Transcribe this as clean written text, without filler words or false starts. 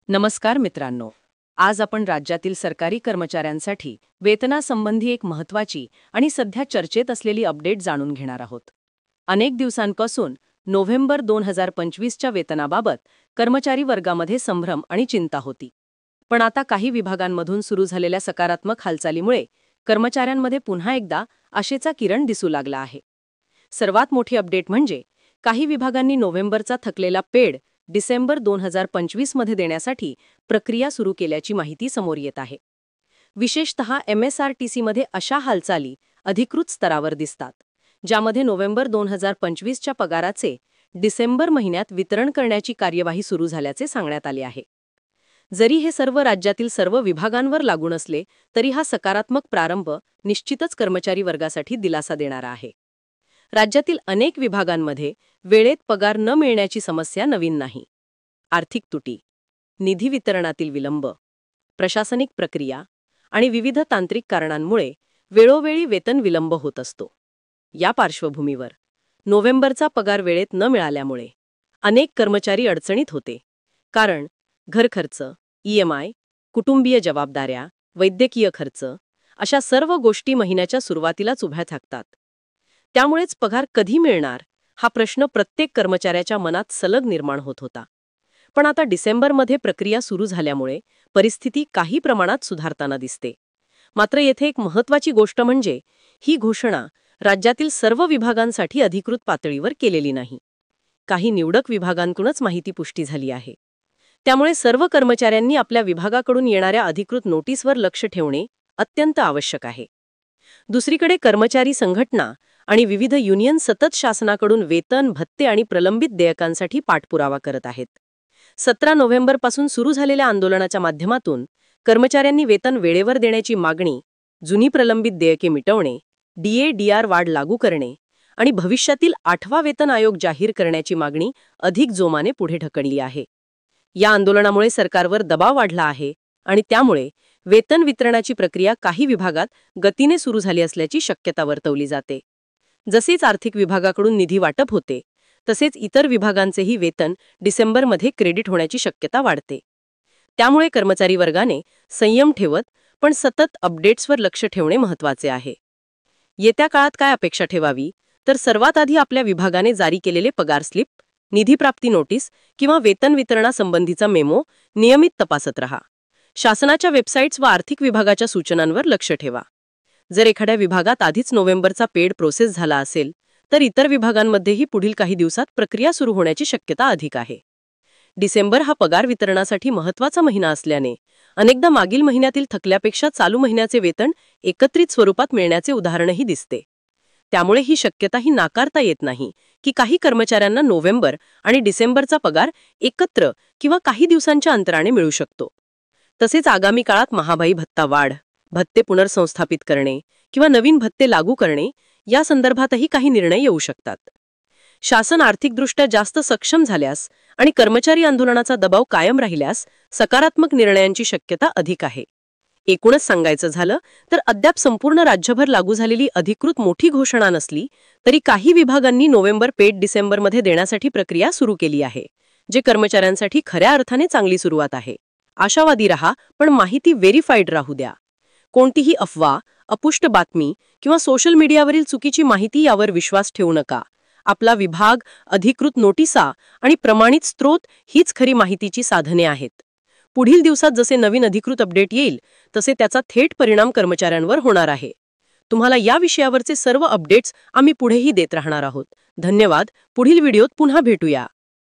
नमस्कार मित्रांनो. आज आपण राज्यातील सरकारी कर्मचाऱ्यांसाठी वेतनासंबंधी एक महत्त्वाची आणि सध्या चर्चेत असलेली अपडेट जाणून घेणार आहोत. अनेक दिवसांपासून नोव्हेंबर 2025च्या वेतनाबाबत कर्मचारी वर्गामध्ये संभ्रम आणि चिंता होती. पण आता काही विभागांमधून सुरू झालेल्या सकारात्मक हालचालीमुळे कर्मचाऱ्यांमध्ये पुन्हा एकदा आशेचा किरण दिसू लागला आहे. सर्वात मोठी अपडेट म्हणजे काही विभागांनी नोव्हेंबरचा थकलेला पेड डिसेंबर 2025 मध्ये देण्यासाठी प्रक्रिया सुरू केल्याची माहिती समोर येत आहे. विशेषतः MSRTCमध्ये अशा हालचाली अधिकृत स्तरावर दिसतात, ज्यामध्ये नोव्हेंबर 2025च्या पगाराचे डिसेंबर महिन्यात वितरण करण्याची कार्यवाही सुरू झाल्याचे सांगण्यात आले आहे. जरी हे सर्व राज्यातील सर्व विभागांवर लागू नसले तरी हा सकारात्मक प्रारंभ निश्चितच कर्मचारी वर्गासाठी दिलासा देणारा आहे. राज्यातील अनेक विभागांमध्ये वेळेत पगार न मिळण्याची समस्या नवीन नाही. आर्थिक तुटी, निधी वितरणातील विलंब, प्रशासनिक प्रक्रिया आणि विविध तांत्रिक कारणांमुळे वेळोवेळी वेतन विलंब होत असतो. या पार्श्वभूमीवर नोव्हेंबरचा पगार वेळेत न मिळाल्यामुळे अनेक कर्मचारी अडचणीत होते. कारण घरखर्च, EMI, कुटुंबीय जबाबदाऱ्या, वैद्यकीय खर्च अशा सर्व गोष्टी महिन्याच्या सुरुवातीलाच उभ्या ठाकतात. त्यामुळेच पगार कधी मिळणार हा प्रश्न प्रत्येक कर्मचाऱ्याच्या मनात सलग निर्माण होत होता. पण आता डिसेंबरमध्ये प्रक्रिया सुरू झाल्यामुळे परिस्थिती काही प्रमाणात सुधारताना दिसते. मात्र येथे एक महत्त्वाची गोष्ट म्हणजे ही घोषणा राज्यातील सर्व विभागांसाठी अधिकृत पातळीवर केलेली नाही. काही निवडक विभागांकडूनच माहिती पुष्टी झाली आहे. त्यामुळे सर्व कर्मचाऱ्यांनी आपल्या विभागाकडून येणाऱ्या अधिकृत नोटीसवर लक्ष ठेवणे अत्यंत आवश्यक आहे. दुसरीकडे कर्मचारी संघटना आणि विविध युनियन सतत शासनाकडून वेतन, भत्ते आणि प्रलंबित देयकांसाठी पाठपुरावा करत आहेत. 17 नोव्हेंबरपासून सुरू झालेल्या आंदोलनाच्या माध्यमातून कर्मचाऱ्यांनी वेतन वेळेवर देण्याची मागणी, जुनी प्रलंबित देयके मिटवणे, DA/DR वाढ लागू करणे आणि भविष्यातील 8वा वेतन आयोग जाहीर करण्याची मागणी अधिक जोमाने पुढे ढकलली आहे. या आंदोलनामुळे सरकारवर दबाव वाढला आहे आणि त्यामुळे वेतन वितरणाची प्रक्रिया काही विभागात गतीने सुरू झाली असल्याची शक्यता वर्तवली जाते. जसेच आर्थिक विभागाकडून निधी वाटप होते तसेच इतर विभागांचेही वेतन डिसेंबरमध्ये क्रेडिट होण्याची शक्यता वाढते. त्यामुळे कर्मचारी वर्गाने संयम ठेवत पण सतत अपडेट्सवर लक्ष ठेवणे महत्त्वाचे आहे. येत्या काळात काय अपेक्षा ठेवावी तर सर्वात आधी आपल्या विभागाने जारी केलेले पगार स्लिप, निधी प्राप्ती नोटीस किंवा वेतन वितरणासंबंधीचा मेमो नियमित तपासत रहा. शासनाच्या वेबसाईट्स व आर्थिक विभागाच्या सूचनांवर लक्ष ठेवा. जर एखाद्या विभागात आधीच नोव्हेंबरचा पेड प्रोसेस झाला असेल तर इतर विभागांमध्येही पुढील काही दिवसात प्रक्रिया सुरू होण्याची शक्यता अधिक आहे. डिसेंबर हा पगार वितरणासाठी महत्त्वाचा महिना असल्याने अनेकदा मागील महिन्यातील थकल्यापेक्षा चालू महिन्याचे वेतन एकत्रित स्वरूपात मिळण्याचे उदाहरणही दिसते. त्यामुळे ही शक्यताही नाकारता येत नाही की काही कर्मचाऱ्यांना नोव्हेंबर आणि डिसेंबरचा पगार एकत्र किंवा काही दिवसांच्या अंतराने मिळू शकतो. तसेच आगामी काळात महाबाई भत्ता वाढ, भत्ते पुनर्संस्थापित करणे किंवा नवीन भत्ते लागू करणे या संदर्भातही काही निर्णय येऊ शकतात. शासन आर्थिकदृष्ट्या जास्त सक्षम झाल्यास आणि कर्मचारी आंदोलनाचा दबाव कायम राहिल्यास सकारात्मक निर्णयांची शक्यता अधिक आहे. एकूणच सांगायचं झालं तर अद्याप संपूर्ण राज्यभर लागू झालेली अधिकृत मोठी घोषणा नसली तरी काही विभागांनी नोव्हेंबर पेड डिसेंबरमध्ये देण्यासाठी प्रक्रिया सुरू केली आहे, जे कर्मचाऱ्यांसाठी खऱ्या अर्थाने चांगली सुरुवात आहे. आशावादी रहा पण माहिती व्हेरीफाईड राहू द्या. कोणतीही अफवा, अपुष्ट बातमी किंवा सोशल मीडियावरील चुकीची माहिती यावर विश्वास ठेवू नका. आपला विभाग, अधिकृत नोटिसा आणि प्रमाणित स्रोत हीच खरी माहितीची साधने आहेत. पुढील दिवसात जसे नवीन अधिकृत अपडेट येईल तसे त्याचा थेट परिणाम कर्मचाऱ्यांवर होणार आहे. तुम्हाला या विषयावरचे सर्व अपडेट्स आम्ही पुढेही देत राहणार आहोत. धन्यवाद. पुढील व्हिडिओत पुन्हा भेटूया.